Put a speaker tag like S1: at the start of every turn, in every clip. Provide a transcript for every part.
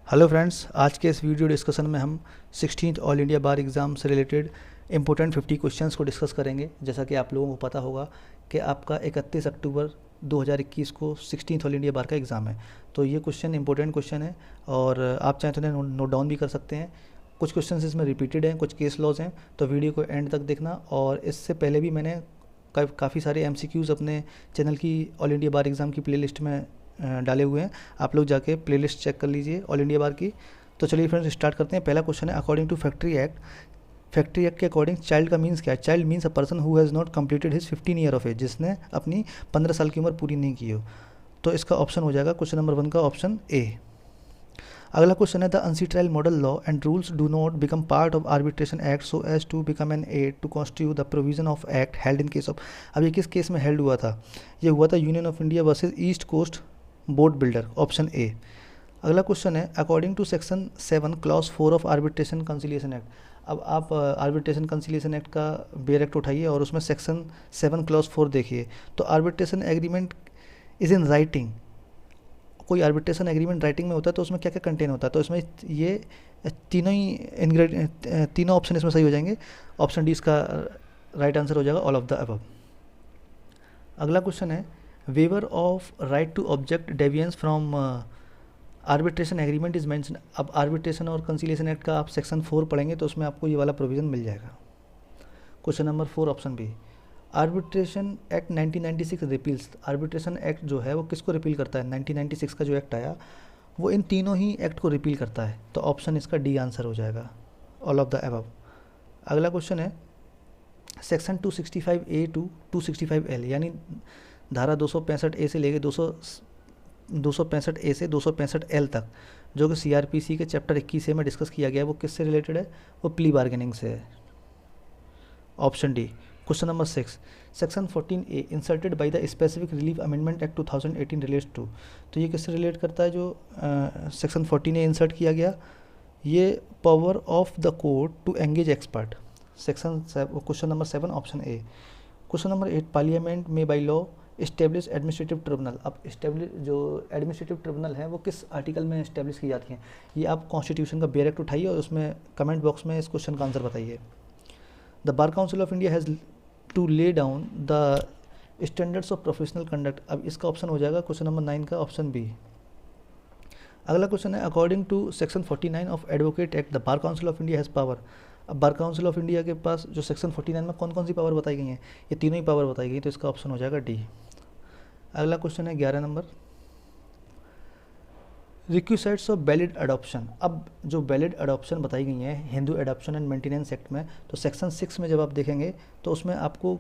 S1: Hello friends, आज के इस वीडियो डिस्कशन में हम 16th ऑल इंडिया बार एग्ज़ाम से रिलेटेड इंपॉर्टेंट 50 क्वेश्चंस को डिस्कस करेंगे। जैसा कि आप लोगों को पता होगा कि आपका 31 अक्टूबर 2021 को 16th ऑल इंडिया बार का एग्ज़ाम है। तो ये क्वेश्चन इंपॉर्टेंट क्वेश्चन है और आप चाहें तो इन्हें नोट डाउन भी कर सकते हैं। कुछ क्वेश्चन इसमें रिपीटेड हैं, कुछ केस लॉज हैं, तो वीडियो को एंड तक देखना। और इससे पहले भी मैंने काफ़ी सारे MCQs अपने चैनल की ऑल इंडिया बार एग्ज़ाम की प्लेलिस्ट में डाले हुए हैं। आप लोग जाके प्लेलिस्ट चेक कर लीजिए ऑल इंडिया बार की। तो चलिए फ्रेंड्स स्टार्ट करते हैं। पहला क्वेश्चन है, अकॉर्डिंग टू फैक्ट्री एक्ट के अकॉर्डिंग चाइल्ड का मीन्स क्या है? Child means a person who has not completed his 15 year of age, जिसने अपनी 15 साल की उम्र पूरी नहीं की हो। तो इसका ऑप्शन हो जाएगा क्वेश्चन नंबर 1 का ऑप्शन ए। अगला क्वेश्चन है, the UNCITRAL model law and rules do not become part of arbitration act so as to become an aid to constitute the provision of act held in case of. अब ये किस case में held हुआ था? ये हुआ था Union of India versus East Coast Boat Builder, option A. अगला क्वेश्चन है, according to section 7 clause 4 of arbitration conciliation act. अब आप आर्बिट्रेशन कंसिलिएशन एक्ट का बेयर एक्ट उठाइए और उसमें सेक्शन 7 क्लॉज 4 देखिए। तो arbitration agreement is in writing. कोई आर्बिट्रेशन एग्रीमेंट राइटिंग में होता है तो उसमें क्या क्या कंटेन होता है? तो इसमें ये तीनों ऑप्शन इसमें सही हो जाएंगे। ऑप्शन डी इसका राइट आंसर हो जाएगा, ऑल ऑफ द अबव। अगला क्वेश्चन है, waiver of right to object deviance from arbitration agreement is mention. अब आर्बिट्रेशन और कंसिलिएशन एक्ट का आप सेक्शन 4 पढ़ेंगे तो उसमें आपको ये वाला प्रोविज़न मिल जाएगा। Question number 4 option B. Arbitration act 1996 repeals. Arbitration act जो है वो किसको रिपील करता है? 1996 का जो एक्ट आया वो इन तीनों ही एक्ट को रिपील करता है। तो ऑप्शन इसका डी आंसर हो जाएगा, ऑल ऑफ द अबव। अगला क्वेश्चन है, सेक्शन 265A टू 265L, यानी धारा 265A से लेके 265A से 265L तक, जो कि CRPC के चैप्टर 21 में डिस्कस किया गया है, वो किससे रिलेटेड है? वो प्ली बार्गेनिंग से है, option D. Question number 6, section 14A inserted by the specific relief amendment act 2018 relates to. तो ये किससे रिलेट करता है जो सेक्शन 14A इंसर्ट किया गया? ये power of the court to engage expert, question number 7 option A. Question number 8, parliament में by law establish administrative tribunal. अब जो एडमिनिस्ट्रेटिव ट्रिब्यूनल है वो किस आर्टिकल में इस्टेब्लिश की जाती हैं? ये आप कॉन्स्टिट्यूशन का बेयर एक्ट उठाइए और उसमें कमेंट बॉक्स में इस क्वेश्चन का आंसर बताइए। The Bar Council of India has to lay down the standards of professional conduct. अब इसका ऑप्शन हो जाएगा क्वेश्चन नंबर 9 का ऑप्शन बी। अगला क्वेश्चन है, according to section 49 of advocate act the Bar Council of India has power. अब Bar Council of India के पास जो सेक्शन 49 में कौन कौन सी पावर बताई गई हैं? ये तीनों ही पावर बताई गई, तो इसका ऑप्शन हो जाएगा डी। अगला क्वेश्चन है 11 नंबर, रिक्विसाइट्स ऑफ वैलिड अडॉप्शन। अब जो वैलिड अडॉप्शन बताई गई हैं Hindu adoption and maintenance act में, तो सेक्शन 6 में जब आप देखेंगे तो उसमें आपको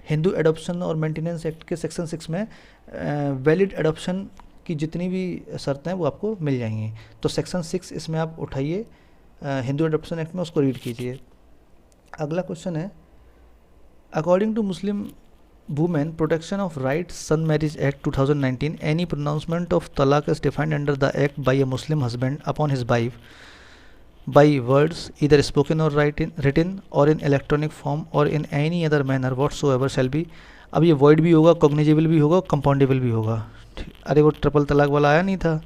S1: हिंदू एडॉप्शन और मेंटेनेंस एक्ट के सेक्शन 6 में वैलिड एडॉप्शन की जितनी भी शर्तें हैं वो आपको मिल जाएंगी। तो सेक्शन 6 इसमें आप उठाइए हिंदू एडॉप्शन एक्ट में, उसको रीड कीजिए। अगला क्वेश्चन है, according to Muslim women protection of rights on marriage act 2019 any pronouncement of talaq is defined under the act by a Muslim husband upon his wife by words either spoken or written or in electronic form or in any other manner whatsoever shall be. अब ये void भी होगा, cognizable भी होगा, compoundable भी होगा। अरे वो ट्रिपल तलाक वाला आया नहीं था,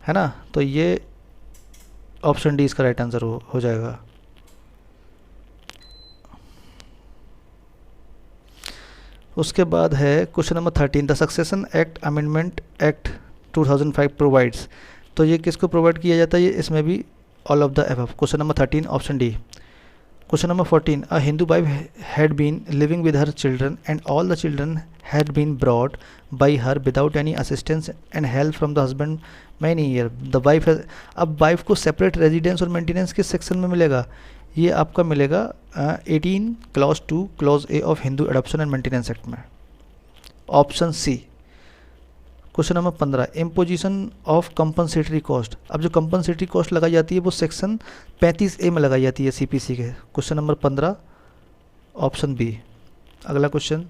S1: है ना? तो ये ऑप्शन डी इसका राइट आंसर हो जाएगा। उसके बाद है question number 13, the succession act amendment act 2005 provides. तो ये किसको प्रोवाइड किया जाता है? ये इसमें भी all of the above, question number 13 option D. Question number 14, a Hindu wife had been living with her children and all the children had been brought by her without any assistance and help from the husband many year the wife has. अब wife को separate residence और maintenance किस section में मिलेगा? ये आपका मिलेगा 18 clause 2 clause A of Hindu adoption and maintenance act में, option C. Question number 15, imposition of compensatory cost. अब जो कंपनसेटरी कॉस्ट लगाई जाती है वो सेक्शन 35A में लगाई जाती है CPC के, क्वेश्चन नंबर 15 ऑप्शन बी। अगला question,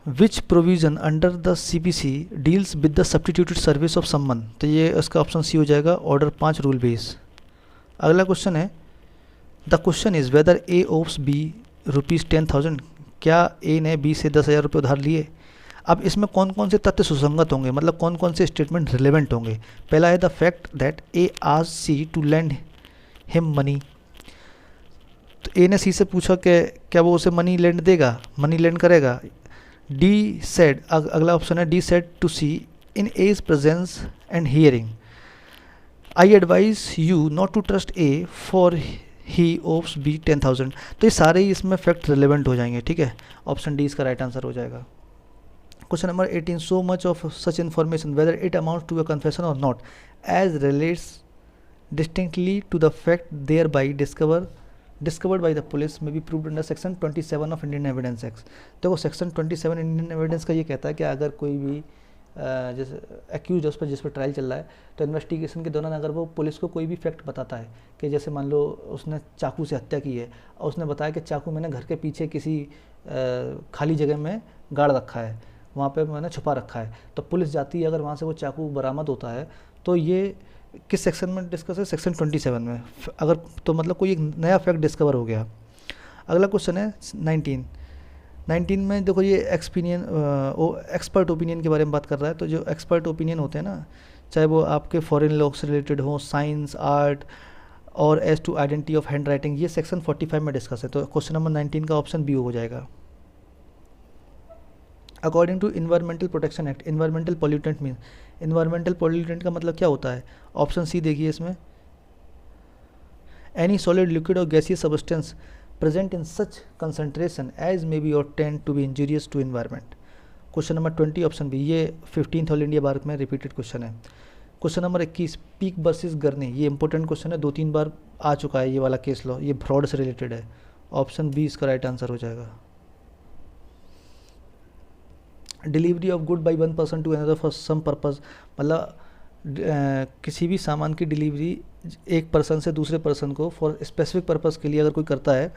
S1: which provision under the CPC deals with the substituted service of someone. तो ये इसका ऑप्शन सी हो जाएगा, ऑर्डर 5 रूल बेस। अगला क्वेश्चन है, the question is whether A owes B ₹10,000। क्या ए ने बी से 10,000 रुपये उधार लिए? अब इसमें कौन कौन से तथ्य सुसंगत होंगे, मतलब कौन कौन से स्टेटमेंट रिलेवेंट होंगे। पहला है the fact that A asked C to lend him money, तो ए ने सी से पूछा कि क्या वो उसे मनी लेंड देगा, मनी लेंड करेगा। डी सेड, अगला ऑप्शन है D said to C in A's presence and hearing I advise you not to trust A for he owes B 10,000। तो ये सारे ही इसमें फैक्ट रिलेवेंट हो जाएंगे, ठीक है। ऑप्शन डी इसका राइट आंसर हो जाएगा। Question number 18, so much of such information whether it amounts to a confession or not as relates distinctly to the fact thereby discovered by the police may be proved under section 27 of Indian evidence act. देखो section 27 Indian evidence का ये कहता है कि अगर कोई भी जैसे एक्यूज उस पर जिस पर ट्रायल चल रहा है, तो इन्वेस्टिगेशन के दौरान अगर वो पुलिस को कोई भी फैक्ट बताता है कि जैसे मान लो उसने चाकू से हत्या की है और उसने बताया कि चाकू मैंने घर के पीछे किसी खाली जगह में गाड़ रखा है, वहाँ पे मैंने छुपा रखा है, तो पुलिस जाती है, अगर वहाँ से वो चाकू बरामद होता है तो ये किस सेक्शन में डिस्कस है, सेक्शन 27 में। अगर तो मतलब कोई एक नया फैक्ट डिस्कवर हो गया। अगला क्वेश्चन है 19 में देखो ये एक्सपर्ट ओपिनियन के बारे में बात कर रहा है। तो जो एक्सपर्ट ओपिनियन होते हैं ना, चाहे वो आपके फॉरेन लॉ से रिलेटेड हो, साइंस, आर्ट और as to identity of hand writing, ये सेक्शन 45 में डिस्कस है। तो क्वेश्चन नंबर 19 का ऑप्शन बी हो जाएगा। According to environmental protection act, environmental pollutant mean, environmental pollutant का मतलब क्या होता है। ऑप्शन सी देखिए इसमें, any solid, liquid or gaseous substance present in such concentration as may be or tend to be injurious to environment. Question number 20 option B, ये 15th all India bar में repeated question है। Question number 21, Peek versus Gurney, ये important question है, 2-3 बार आ चुका है ये वाला case law, ये फ्रॉड से रिलेटेड है। ऑप्शन बी इसका राइट आंसर हो जाएगा। Delivery of good by one person to another for some purpose, मतलब किसी भी सामान की डिलीवरी एक पर्सन से दूसरे पर्सन को फॉर स्पेसिफिक पर्पज़ के लिए अगर कोई करता है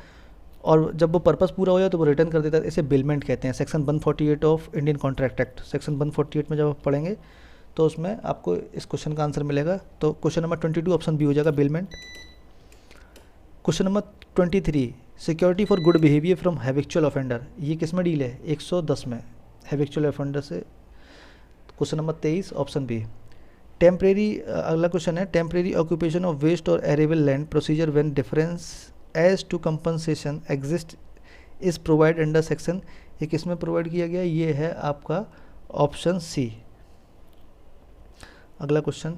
S1: और जब वो पर्पज़ पूरा हो जाए तो वो रिटर्न कर देता है, इसे बिलमेंट कहते हैं। Section 148 of Indian contract act, section 148 में जब आप पढ़ेंगे तो उसमें आपको इस क्वेश्चन का आंसर मिलेगा। तो क्वेश्चन नंबर 22 ऑप्शन बी हो जाएगा, bailment. Question number 23, security for good behaviour from habitual offender, ये किस में डील है, 110 में, हैबिचुअल ऑफेंडर से। Question number 23 option B. Temporary, अगला क्वेश्चन है, temporary occupation of waste or arable land procedure when difference as to compensation exist is provide under section, ये किस में प्रोवाइड किया गया, ये है आपका ऑप्शन सी। अगला question,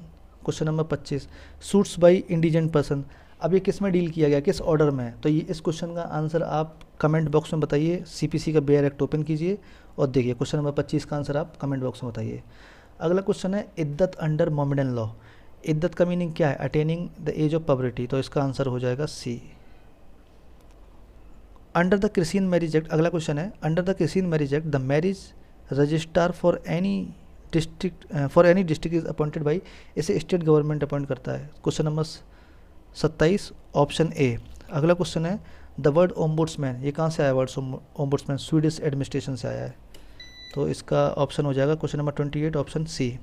S1: question number 25, suits by indigent person, अब ये किस में डील किया गया, किस ऑर्डर में। तो ये इस क्वेश्चन का आंसर आप कमेंट बॉक्स में बताइए, सीपीसी का बेयर एक्ट ओपन कीजिए और देखिए क्वेश्चन नंबर 25 का आंसर आप कमेंट बॉक्स में बताइए। अगला क्वेश्चन है, इद्दत अंडर मोमेडन लॉ, इद्दत का मीनिंग क्या है, attaining the age of puberty, तो इसका आंसर हो जाएगा C. Under the Christian Marriage Act, अगला क्वेश्चन है, under the Christian Marriage Act the marriage registrar for any district is appointed by, इसे स्टेट गवर्नमेंट अपॉइंट करता है। Question number 27 option A. अगला क्वेश्चन है, द वर्ड ओम्बुड्समैन, ये कहाँ से आया वर्ड ओम्बुड्समैन, स्वीडिश एडमिनिस्ट्रेशन से आया है, तो इसका ऑप्शन हो जाएगा क्वेश्चन नंबर 28 ऑप्शन सी।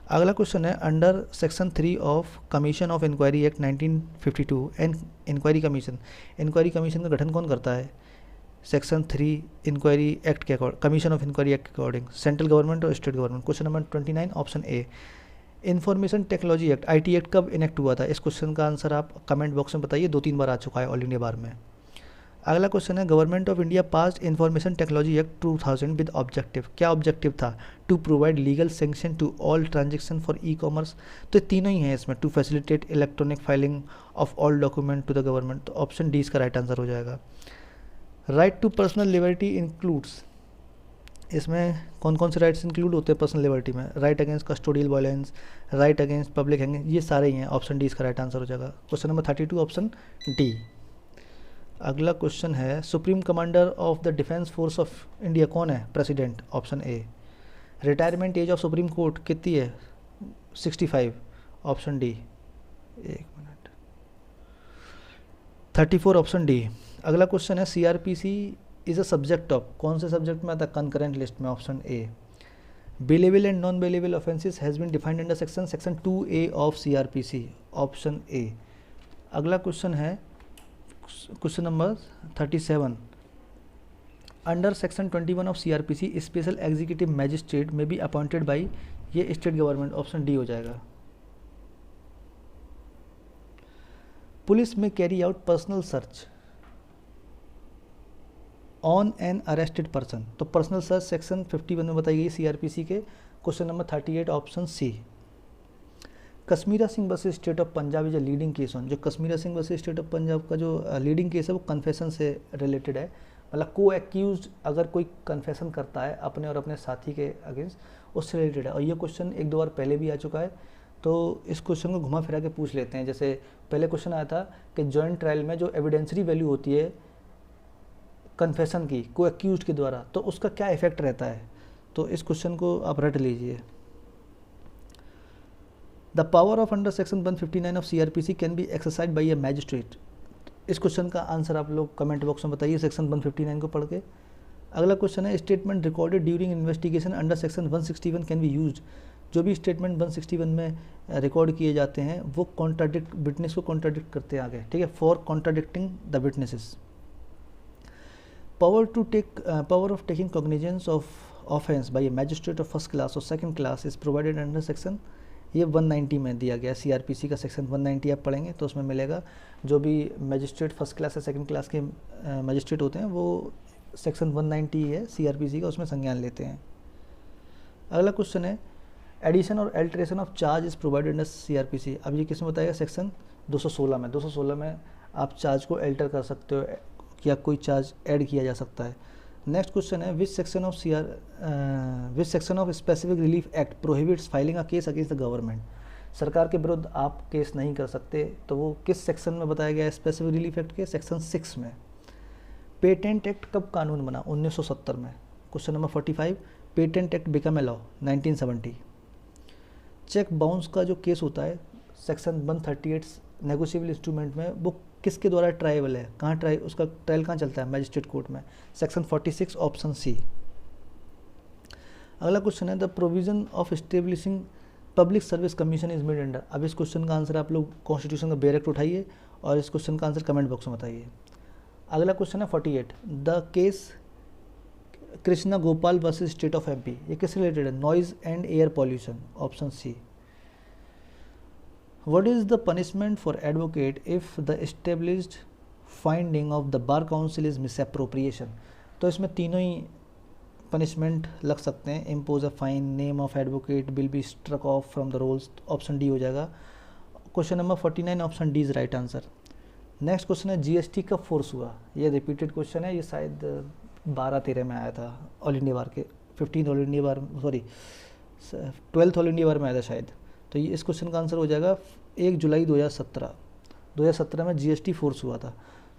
S1: अगला क्वेश्चन है, under section 3 of commission of inquiry act 1952 and inquiry commission, inquiry commission का गठन कौन करता है, सेक्शन 3 इंक्वायरी एक्ट के according, commission of inquiry act के अकॉर्डिंग, सेंट्रल गवर्नमेंट और state government. Question number 29 option A. Information technology act, IT act कब enact हुआ था, इस क्वेश्चन का आंसर आप कमेंट बॉक्स में बताइए, 2-3 बार आ चुका है ऑल इंडिया बार में। अगला क्वेश्चन है, government of India passed information technology act 2000 with objective, क्या ऑब्जेक्टिव था, to provide legal sanction to all transaction for e commerce, तो तीनों ही हैं इसमें, to facilitate electronic filing of all document to the government, तो option D इसका right answer हो जाएगा। Right to personal liberty includes, इसमें कौन कौन से राइट्स इंक्लूड होते हैं पर्सनल लिबर्टी में, right against custodial violence, right against public hanging, ये सारे ही हैं, ऑप्शन डी इसका राइट आंसर हो जाएगा। Question number 32 option D. अगला क्वेश्चन है, supreme commander of the defence force of India कौन है, president, option A. Retirement age of supreme court कितनी है, 65, ऑप्शन डी। एक मिनट, 34 ऑप्शन डी। अगला क्वेश्चन है, CrPC is a subject of, कौन से सब्जेक्ट में आता है, कंकरेंट लिस्ट में, option A. Bailable and non bailable offences has been defined under section 2A of CrPC, option A. अगला क्वेश्चन है, question number 37, under section 21 of CRPC special executive magistrate may be appointed by, ये state government, option D हो जाएगा। Police may carry out personal search on an arrested person, तो personal search section 51 में बताई गई CRPC के। Question number 38 option C. Kashmira Singh versus state of Punjab is a leading case on, जो Kashmira Singh versus state of Punjab का जो लीडिंग केस है वो कन्फेशन से रिलेटेड है, मतलब को एक्यूज अगर कोई कन्फेशन करता है अपने और अपने साथी के अगेंस्ट, उससे रिलेटेड है। और ये क्वेश्चन एक दो बार पहले भी आ चुका है, तो इस क्वेश्चन को घुमा फिरा के पूछ लेते हैं। जैसे पहले क्वेश्चन आया था कि जॉइंट ट्रायल में जो एविडेंसरी वैल्यू होती है कन्फेशन की को एक्यूज के द्वारा, तो उसका क्या इफेक्ट रहता है, तो इस क्वेश्चन को आप रट लीजिए। The power of under section 159 of CRPC can be exercise by a magistrate. इस क्वेश्चन का आंसर आप लोग कमेंट बॉक्स में बताइए सेक्शन 159 को पढ़ के। अगला क्वेश्चन है statement recorded during investigation under section 161 can be used. जो भी स्टेटमेंट 161 में रिकॉर्ड किए जाते हैं वो कॉन्ट्राडिक्ट, विटनेस को कॉन्ट्राडिक्ट करते हैं आगे, ठीक है, for contradicting the witnesses. Power of taking cognizance of offence by a magistrate of first class और second class is provided under section, ये 190 में दिया गया। CRPC का सेक्शन 190 आप पढ़ेंगे तो उसमें मिलेगा। जो भी मैजिस्ट्रेट फर्स्ट क्लास या सेकंड क्लास के मैजिस्ट्रेट होते हैं वो सेक्शन 190 है CRPC का, उसमें संज्ञान लेते हैं। अगला क्वेश्चन है एडिशन और alteration of charge is provided under CRPC। अब ये किसमें बताएगा, सेक्शन 216 में। 216 में आप चार्ज को अल्टर कर सकते हो या कोई चार्ज ऐड किया जा सकता है। नेक्स्ट क्वेश्चन है which section of specific relief act prohibits filing a case against the government. सरकार के विरुद्ध आप केस नहीं कर सकते, तो वो किस सेक्शन में बताया गया है स्पेसिफिक रिलीफ एक्ट के, सेक्शन 6 में। पेटेंट एक्ट कब कानून बना, 1970 में। Question number 45 patent act become a law 1970। Cheque bounce का जो केस होता है सेक्शन 138 नेगोशिएबल इंस्ट्रूमेंट में, वो किसके द्वारा ट्रायबल है, कहाँ उसका ट्रायल कहाँ चलता है, मैजिस्ट्रेट कोर्ट में, सेक्शन 46 ऑप्शन सी। अगला क्वेश्चन है the provision of establishing public service commission is made under. अब इस क्वेश्चन का आंसर आप लोग कॉन्स्टिट्यूशन का डायरेक्ट उठाइए और इस क्वेश्चन का आंसर कमेंट बॉक्स में बताइए। अगला क्वेश्चन है 48 the case Krishna Gopal versus state of MP, ये किससे रिलेटेड है, noise and air pollution, option C. What is the punishment for advocate if the established finding of the bar council is misappropriation? तो इसमें तीनों ही पनिशमेंट लग सकते हैं। Impose a fine, name of advocate will be struck off from the rolls, option D हो जाएगा। Question number 49 option D is right answer. Next question है GST कब फोर्स हुआ, ये रिपीटेड क्वेश्चन है, ये शायद 12-13 में आया था ऑल इंडिया बार के, 12th ऑल इंडिया बार में आया था शायद। तो ये इस क्वेश्चन का आंसर हो जाएगा 1 जुलाई 2017 में GST फोर्स हुआ था।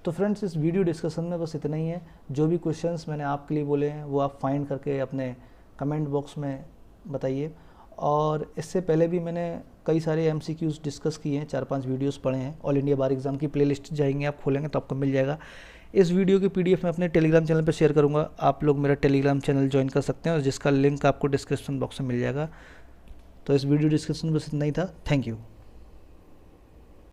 S1: तो फ्रेंड्स इस वीडियो डिस्कशन में बस इतना ही है। जो भी क्वेश्चंस मैंने आपके लिए बोले हैं वो आप फाइंड करके अपने कमेंट बॉक्स में बताइए। और इससे पहले भी मैंने कई सारे MCQs डिस्कस किए हैं, 4-5 वीडियोस पढ़े हैं। ऑल इंडिया बार एग्ज़ाम की प्लेलिस्ट जाएंगे आप खोलेंगे तो आपको मिल जाएगा। इस वीडियो की PDF मैं अपने टेलीग्राम चैनल पर शेयर करूँगा, आप लोग मेरा टेलीग्राम चैनल ज्वाइन कर सकते हैं और जिसका लिंक आपको डिस्क्रिप्शन बॉक्स में मिल जाएगा। तो इस वीडियो डिस्कशन बस इतना ही था। Thank you.